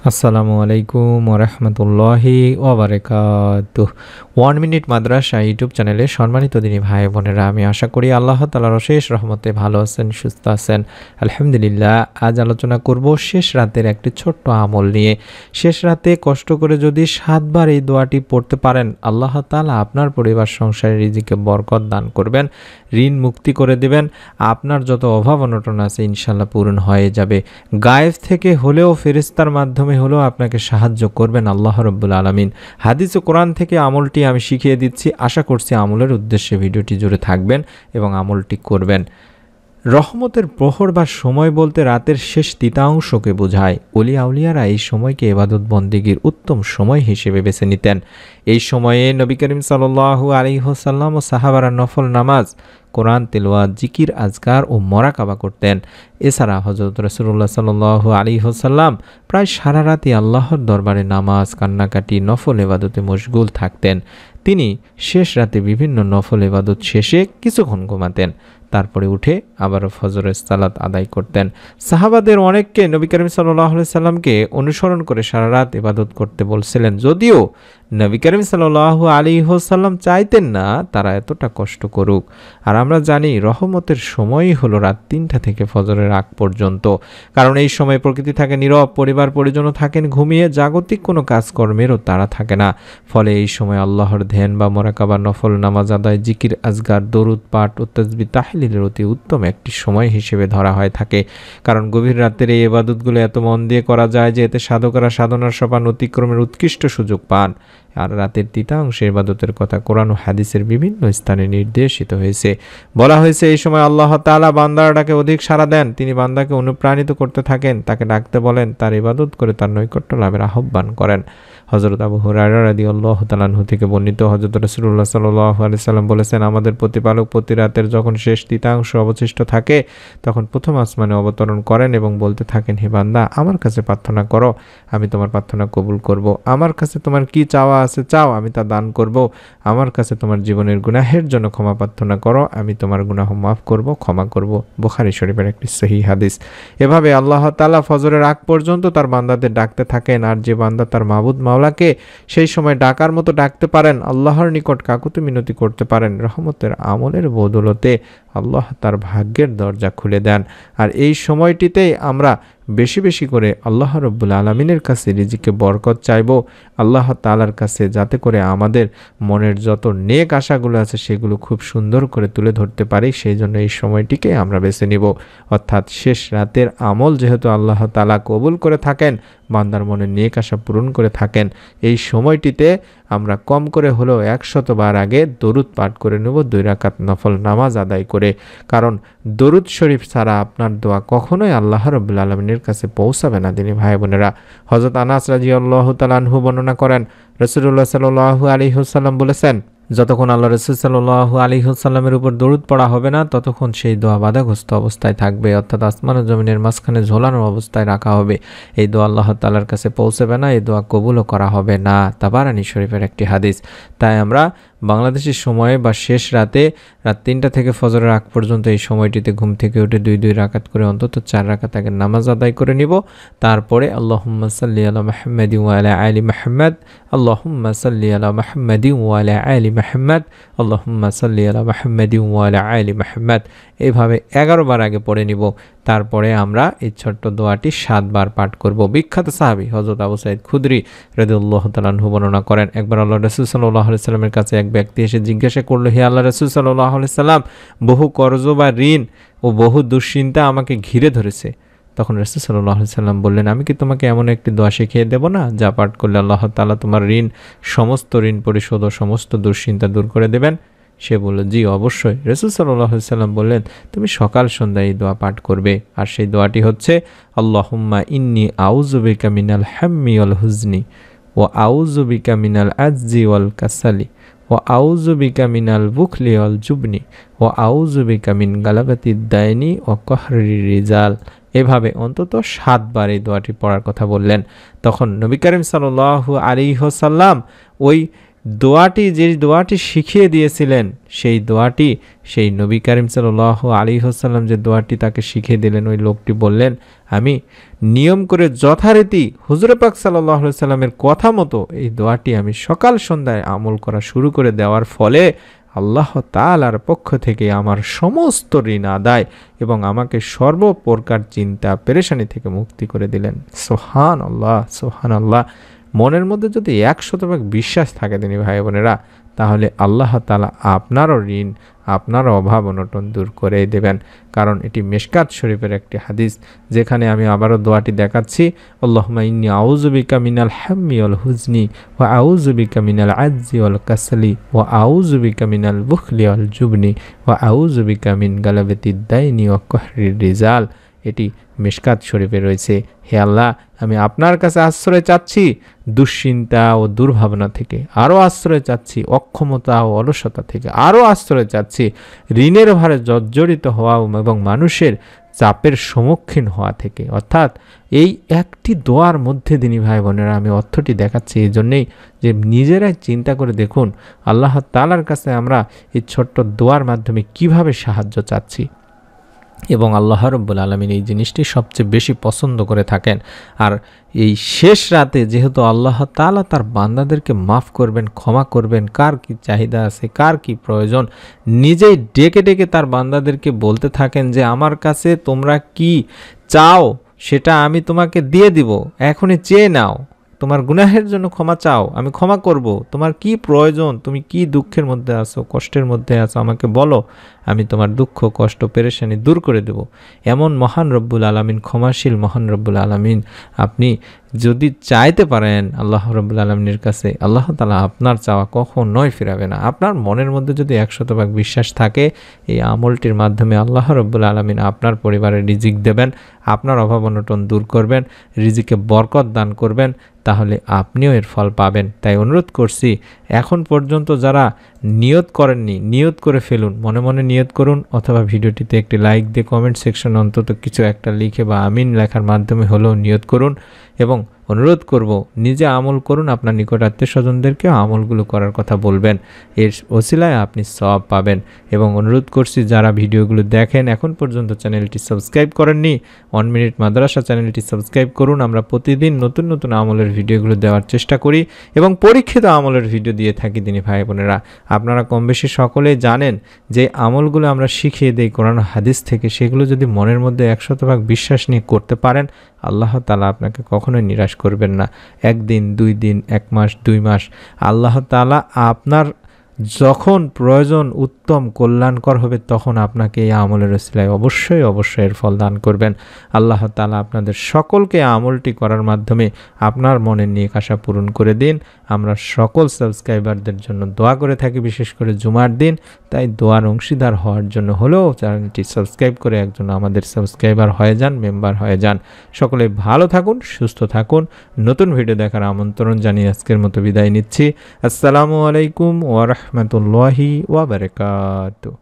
আসসালামু আলাইকুম ওরহমতুল্লাহি ওবারাকাতুহ। 1 মিনিট মাদ্রাসা ইউটিউব চ্যানেলে সম্মানিত দিনী ভাই বোনেরা, আমি আশা করি আল্লাহ তাআলার অশেষ রহমতে ভালো আছেন, সুস্থ আছেন। আলহামদুলিল্লাহ। আজ আলোচনা করব শেষ রাতের একটি ছোট্ট আমল নিয়ে। শেষ রাতে কষ্ট করে যদি 7 বার এই দোয়াটি পড়তে পারেন, আল্লাহ তাআলা আপনার পরিবার সংসারে রিজিকে বরকত দান করবেন, ঋণ মুক্তি করে দেবেন। আপনার যত অভাব অনটন আছে ইনশাল্লাহ পূরণ হয়ে যাবে। গায়েব থেকে হলেও ফেরেশতার মাধ্যমে হলেও আপনাকে সাহায্য করবেন আল্লাহ রাব্বুল আলামিন। হাদিস ও কোরআন থেকে আমলটি আমি শিখিয়ে দিচ্ছি। আশা করছি আমলের উদ্দেশ্যে ভিডিওটি জুড়ে থাকবেন এবং আমলটি করবেন। রহমতের প্রহর বা সময় বলতে রাতের শেষ তৃতীয়াংশকে বোঝায়। ওলি আউলিয়ারা এই সময়কে ইবাদত বন্দেগীর উত্তম সময় হিসেবে বেছে নিতেন। এই সময়ে নবী করিম সাল্লাল্লাহু আলাইহি ওয়াসাল্লাম ও সাহাবারা নফল নামাজ, কোরআন তেলাওয়াত, জিকির, আজকার ও মোরাকাবা করতেন। এছাড়া হযরত রাসূলুল্লাহ সাল্লাল্লাহু আলাইহি ওয়াসাল্লাম প্রায় সারা রাতই আল্লাহর দরবারে নামাজ, কান্নাকাটি, নফল ইবাদতে মশগুল থাকতেন। তিনি শেষ রাতে বিভিন্ন নফল ইবাদত শেষে কিছুক্ষণ ঘুমাতেন, তারপরে উঠে আবারও ফজরের সালাত আদায় করতেন। সাহাবাদের অনেককে নবী করিম সাল্লাল্লাহু আলাইহি সাল্লামকে অনুসরণ করে সারা রাত ইবাদত করতে বলছিলেন, যদিও নবী করিম সাল্লাল্লাহু আলাইহি ওয়াসাল্লাম চাইতেন না তারা এতটা কষ্ট করুক। আর আমরা জানি রহমতের সময়ই হলো রাত 3টা থেকে ফজরের আগ পর্যন্ত, কারণ এই সময় প্রকৃতি থাকে নীরব, পরিবার পরিজনও থাকেন ঘুমিয়ে, জাগতিক কোনো কাজকর্মেরও তারা থাকে না। ফলে এই সময় আল্লাহর ধ্যান বা মোরাকাবা, নফল নামাজ আদায়, জিকির, আজগার, দরুদ পাঠ ও তাসবিহ তাহলিলের অতি উত্তম একটি সময় হিসেবে ধরা হয়ে থাকে। কারণ গভীর রাতের এই ইবাদতগুলো এত মন দিয়ে করা যায় যে এতে সাধকেরা সাধনার সোপান অতিক্রমের উৎকৃষ্ট সুযোগ পান। আর রাতের তৃতীয়াংশে ইবাদতের কথা কোরআন ও হাদিসের বিভিন্ন স্থানে নির্দেশিত হয়েছে। বলা হয়েছে এই সময় আল্লাহ তাআলা বান্দার ডাকে অধিক সাড়া দেন। তিনি বান্দাকে অনুপ্রাণিত করতে থাকেন, তাকে ডাকতে বলেন, তার ইবাদত করে তার নৈকট্য লাভের আহ্বান করেন। হযরত আবু হুরায়রা রাদিয়াল্লাহু তাআলা আনহু থেকে বর্ণিত, হযরত রাসূলুল্লাহ সাল্লাল্লাহু আলাইহি সাল্লাম বলেছেন, আমাদের প্রতিপালক প্রতি রাতের যখন শেষ তৃতীয়াংশ অবশিষ্ট থাকে তখন প্রথম আসমানে অবতরণ করেন এবং বলতে থাকেন, হে বান্দা, আমার কাছে প্রার্থনা করো, আমি তোমার প্রার্থনা কবুল করব। আমার কাছে তোমার কি চাওয়া আছে চাও, আমি তা দান করব। আমার কাছে তোমার জীবনের গুনাহের জন্য ক্ষমা প্রার্থনা করো, আমি তোমার গুনাহ মাফ করব, ক্ষমা করব। বুখারী শরীফের একটি সহিহ হাদিস। এভাবে আল্লাহ তাআলা ফজরের আগ পর্যন্ত তার বান্দাদের ডাকতে থাকেন। আর যে বান্দা তার মাবুদ মাওলাকে সেই সময় ডাকার মতো ডাকতে পারেন, আল্লাহর নিকট কাকুতি মিনতি করতে পারেন, রহমতের আমলের বদৌলতে আল্লাহ তার ভাগ্যের দরজা খুলে দেন। আর এই সময়টিতেই আমরা বেশি বেশি করে আল্লাহ রাব্বুল আলামিনের কাছে রিজিকে বরকত চাইব, আল্লাহ তাআলার কাছে, যাতে করে আমাদের মনের যত নেক আশাগুলো আছে সেগুলো খুব সুন্দর করে তুলে ধরতে পারি। সেই জন্য এই সময়টিকে আমরা বেছে নিব। অর্থাৎ শেষ রাতের আমল যেহেতু আল্লাহ তাআলা কবুল করে থাকেন, বান্দার মনে নেক আশা পূরণ করে থাকেন, এই সময়টিতে আমরা কম করে হলেও 100 বার আগে দরুদ পাঠ করে নেব, 2 রাকাত নফল নামাজ আদায় করে। কারণ দরুদ শরীফ ছাড়া আপনার দোয়া কখনোই আল্লাহ রাব্বুল আলামিনের কাছে পৌঁছাবে না। দিনী ভাই বোনেরা, হযরত আনাস রাদিয়াল্লাহু তাআলা আনহু বর্ণনা করেন, রাসূলুল্লাহ সাল্লাল্লাহু আলাইহি ওয়াসাল্লাম বলেছেন, যতক্ষণ আল্লাহ রাসূল সাল্লাল্লাহু আলাইহি ওয়াসাল্লামের উপর দরুদ পড়া হবে না ততক্ষণ সেই দোয়া বাধাগ্রস্ত অবস্থায় থাকবে, অর্থাৎ আসমান ও জমিনের মাঝখানে ঝোলানো অবস্থায় রাখা হবে। এই দোয়া আল্লাহ তাআলার কাছে পৌঁছাবে না, এই দোয়া কবুলও করা হবে না। তাবারানী শরীফের একটি হাদিস। তাই আমরা বাংলাদেশের সময়ে বা শেষ রাতে রাত 3টা থেকে ফজরের আগ পর্যন্ত এই সময়টিতে ঘুম থেকে উঠে 2 রাকাত করে অন্তত 4 রাকাত আগে নামাজ আদায় করে নিব। তারপরে আল্লাহুম্মা সাল্লি আলা মুহাম্মাদিন ওয়া আলা আলি মুহাম্মাদ, আল্লাহুম্মা সাল্লি আলা মুহাম্মাদিন ওয়া আলা আলি মুহাম্মাদ, আল্লাহুম্মা সাল্লি আলা মুহাম্মাদিন ওয়া আলা আলি মুহাম্মাদ, এইভাবে 11 বার আগে পড়ে নিব। তারপরে আমরা এই ছোট্ট দোয়াটি 7 বার পাঠ করব। বিখ্যাত সাহাবী হযরত আবু সাঈদ খুদরি রাদিয়াল্লাহু তাআলা আনহু বর্ণনা করেন, একবার আল্লাহ রাসূল সাল্লাল্লাহু আলাইহি সাল্লামের কাছে এক ব্যক্তি এসে জিজ্ঞাসা করল, হে আল্লাহ রাসূল সাল্লাল্লাহু আলাইহি সাল্লাম, বহু কর্জ বা ঋণ ও বহু দুশ্চিন্তা আমাকে ঘিরে ধরেছে। তখন রাসূল সাল্লাল্লাহু আলাইহি সাল্লাম বললেন, আমি কি তোমাকে এমন একটি দোয়া শিখিয়ে দেব না যা পাঠ করলে আল্লাহ তাআলা তোমার সমস্ত ঋণ পরিশোধ ও সমস্ত দুশ্চিন্তা দূর করে দেবেন? সে বলল, জি অবশ্যই। রাসূল সাল্লাল্লাহু আলাইহি সাল্লাম বললেন, তুমি সকাল সন্ধ্যা এই দোয়া পাঠ করবে। আর সেই দোয়াটি হচ্ছে, আল্লাহুম্মা ইন্নী আউযু বিকা মিনাল হাম্মি ওয়াল হুজনি ওয়া আউযু বিকা মিনাল আজজি ওয়াল কাসালি ওয়া আউযু বিকা মিনাল বুখলি ওয়াল জুবনি ওয়া আউযু বিকা মিন গালাবাতিদ দাইনি ওয়া কাহরির রিজাল। এভাবে অন্তত 7 বার এই দোয়াটি পড়ার কথা বললেন। তখন নবী করিম সাল্লাল্লাহু আলাইহি ওয়াসাল্লাম ওই দোয়াটি, যে দোয়াটি শিখিয়ে দিয়েছিলেন, সেই দোয়াটি, সেই নবী করিম সাল্লাল্লাহু আলাইহি ওয়াসাল্লাম যে দোয়াটি তাকে শিখিয়ে দিলেন, ওই লোকটি বললেন, আমি নিয়ম করে যথারীতি হুজুর পাক সাল্লাল্লাহু আলাইহি ওয়াসাল্লামের কথা মতো এই দোয়াটি আমি সকাল সন্ধ্যায় আমল করা শুরু করে দেওয়ার ফলে আল্লাহ তাআলার পক্ষ থেকে আমার সমস্ত ঋণ আদায় এবং আমাকে সর্বপ্রকার চিন্তা পেরেশানি থেকে মুক্তি করে দিলেন। সুবহানাল্লাহ, সুবহানাল্লাহ। মনের মধ্যে যদি 100% বিশ্বাস থাকে দিনী ভাই বোনেরা, তাহলে আল্লাহ তাআলা আপনারও ঋণ, আপনারও অভাব অনটন দূর করে দেবেন। কারণ এটি মিশকাত শরীফের একটি হাদিস, যেখানে আমি আবারও দোয়াটি দেখাচ্ছি, আল্লাহুম্মা ইন্নী আউযু বিকা মিনাল হাম্মি ওয়াল হুজনি ওয়া আউযু বিকা মিনাল আজজি ওয়াল কাসলি ওয়া আউযু বিকা মিনাল বুখলি ওয়াল জুবনি ওয়া আউযু বিকা মিন গালাবাতিদ দাইনি ওয়া কাহরির রিজাল। এটি মিশকাত শরীফে রয়েছে। হে আল্লাহ, আমি আপনার কাছে আশ্রয় চাচ্ছি দুশ্চিন্তা ও দুর্ভাবনা থেকে, আরও আশ্রয় চাচ্ছি অক্ষমতা ও অলসতা থেকে, আরও আশ্রয় চাচ্ছি ঋণের ভারে জর্জরিত হওয়া এবং মানুষের চাপের সম্মুখীন হওয়া থেকে। অর্থাৎ এই একটি দোয়ার মধ্যে দিনী ভাই বোনেরা আমি অর্থটি দেখাচ্ছি এই জন্যেই যে নিজেরাই চিন্তা করে দেখুন আল্লাহ তাআলার কাছে আমরা এই ছোট্ট দোয়ার মাধ্যমে কিভাবে সাহায্য চাচ্ছি। এবং আল্লাহ রাব্বুল আলামিন এই জিনিসটি সবচেয়ে বেশি পছন্দ করে থাকেন। আর এই শেষ রাতে যেহেতু আল্লাহ তাআলা তার বান্দাদেরকে মাফ করবেন, ক্ষমা করবেন, কার কি চাহিদা আছে, কার কি প্রয়োজন, নিজেই ডেকে ডেকে তার বান্দাদেরকে বলতে থাকেন যে আমার কাছে তোমরা কি চাও সেটা আমি তোমাকে দিয়ে দিব, এখনই চেয়ে নাও, তোমার গুনাহের জন্য ক্ষমা চাও, আমি ক্ষমা করব, তোমার কি প্রয়োজন, তুমি কি দুঃখের মধ্যে আছো, কষ্টের মধ্যে আছো, আমাকে বলো, আমি তোমার দুঃখ কষ্ট পেরেশানি দূর করে দেব। এমন মহান রব্বুল আলামিন, ক্ষমাশীল মহান রব্বুল আলামিন, আপনি যদি চাইতে পারেন আল্লাহ রব্বুল আলামিনের কাছে, আল্লাহ তাআলা আপনার চাওয়া কখনোই ফিরাবে না। আপনার মনের মধ্যে যদি 100% বিশ্বাস থাকে, এই আমলটির মাধ্যমে আল্লাহ রব্বুল আলামিন আপনার পরিবারে রিজিক দেবেন, আপনার অভাব অনটন দূর করবেন, রিজিকে বরকত দান করবেন, তাহলে আপনিও এর ফল পাবেন। তাই অনুরোধ করছি, এখন পর্যন্ত যারা নিয়ত করেননি, নিয়ত করে ফেলুন, মনে মনে নিয়ত করুন, অথবা ভিডিওটিতে একটি লাইক দিয়ে কমেন্ট সেকশন অন্তত কিছু একটা লিখে বা আমিন লেখার মাধ্যমে হলেও নিয়ত করুন। এবং অনুরোধ করব, নিজে আমল করুন, আপনার নিকট আত্মীয় স্বজনদেরকেও আমলগুলো করার কথা বলবেন, এর ওসিলায় আপনি সওয়াব পাবেন। এবং অনুরোধ করছি যারা ভিডিওগুলো দেখেন এখন পর্যন্ত চ্যানেলটি সাবস্ক্রাইব করেননি, 1 মিনিট মাদ্রাসা চ্যানেলটি সাবস্ক্রাইব করুন। আমরা প্রতিদিন নতুন নতুন আমলের ভিডিওগুলো দেওয়ার চেষ্টা করি এবং পরীক্ষিত আমলের ভিডিও দিয়ে থাকি দিনী ভাই বোনেরা। আপনারা কম বেশি সকলেই জানেন যে আমলগুলো আমরা শিখিয়ে দেই কোরআন হাদিস থেকে, সেগুলো যদি মনের মধ্যে 100% বিশ্বাস নিয়ে করতে পারেন, আল্লাহ তাআলা আপনাকে কখনোই নিরাশ করবেন না। 1 দিন 2 দিন 1 মাস 2 মাস আল্লাহ তাআলা আপনার যখন প্রয়োজন উত্তম কল্যাণকর হবে তখন আপনাকে এই আমলের ওসিলায় অবশ্যই অবশ্যই এর ফল দান করবেন। আল্লাহ তাআলা আপনাদের সকলকে আমলটি করার মাধ্যমে আপনার মনের নেক আশা পূরণ করে দিন। আমরা সকল সাবস্ক্রাইবারদের জন্য দোয়া করে থাকি, বিশেষ করে জুমার দিন। তাই দোয়ার অংশীদার হওয়ার জন্য হলেও চ্যানেলটি সাবস্ক্রাইব করে একজন আমাদের সাবস্ক্রাইবার হয়ে যান, মেম্বার হয়ে যান। সকলে ভালো থাকুন, সুস্থ থাকুন। নতুন ভিডিও দেখার আমন্ত্রণ জানিয়ে আজকের মতো বিদায় নিচ্ছি। আসসালামু আলাইকুম ওয়া রাহমাতুল্লাহি ওয়া বারাকাতুহু।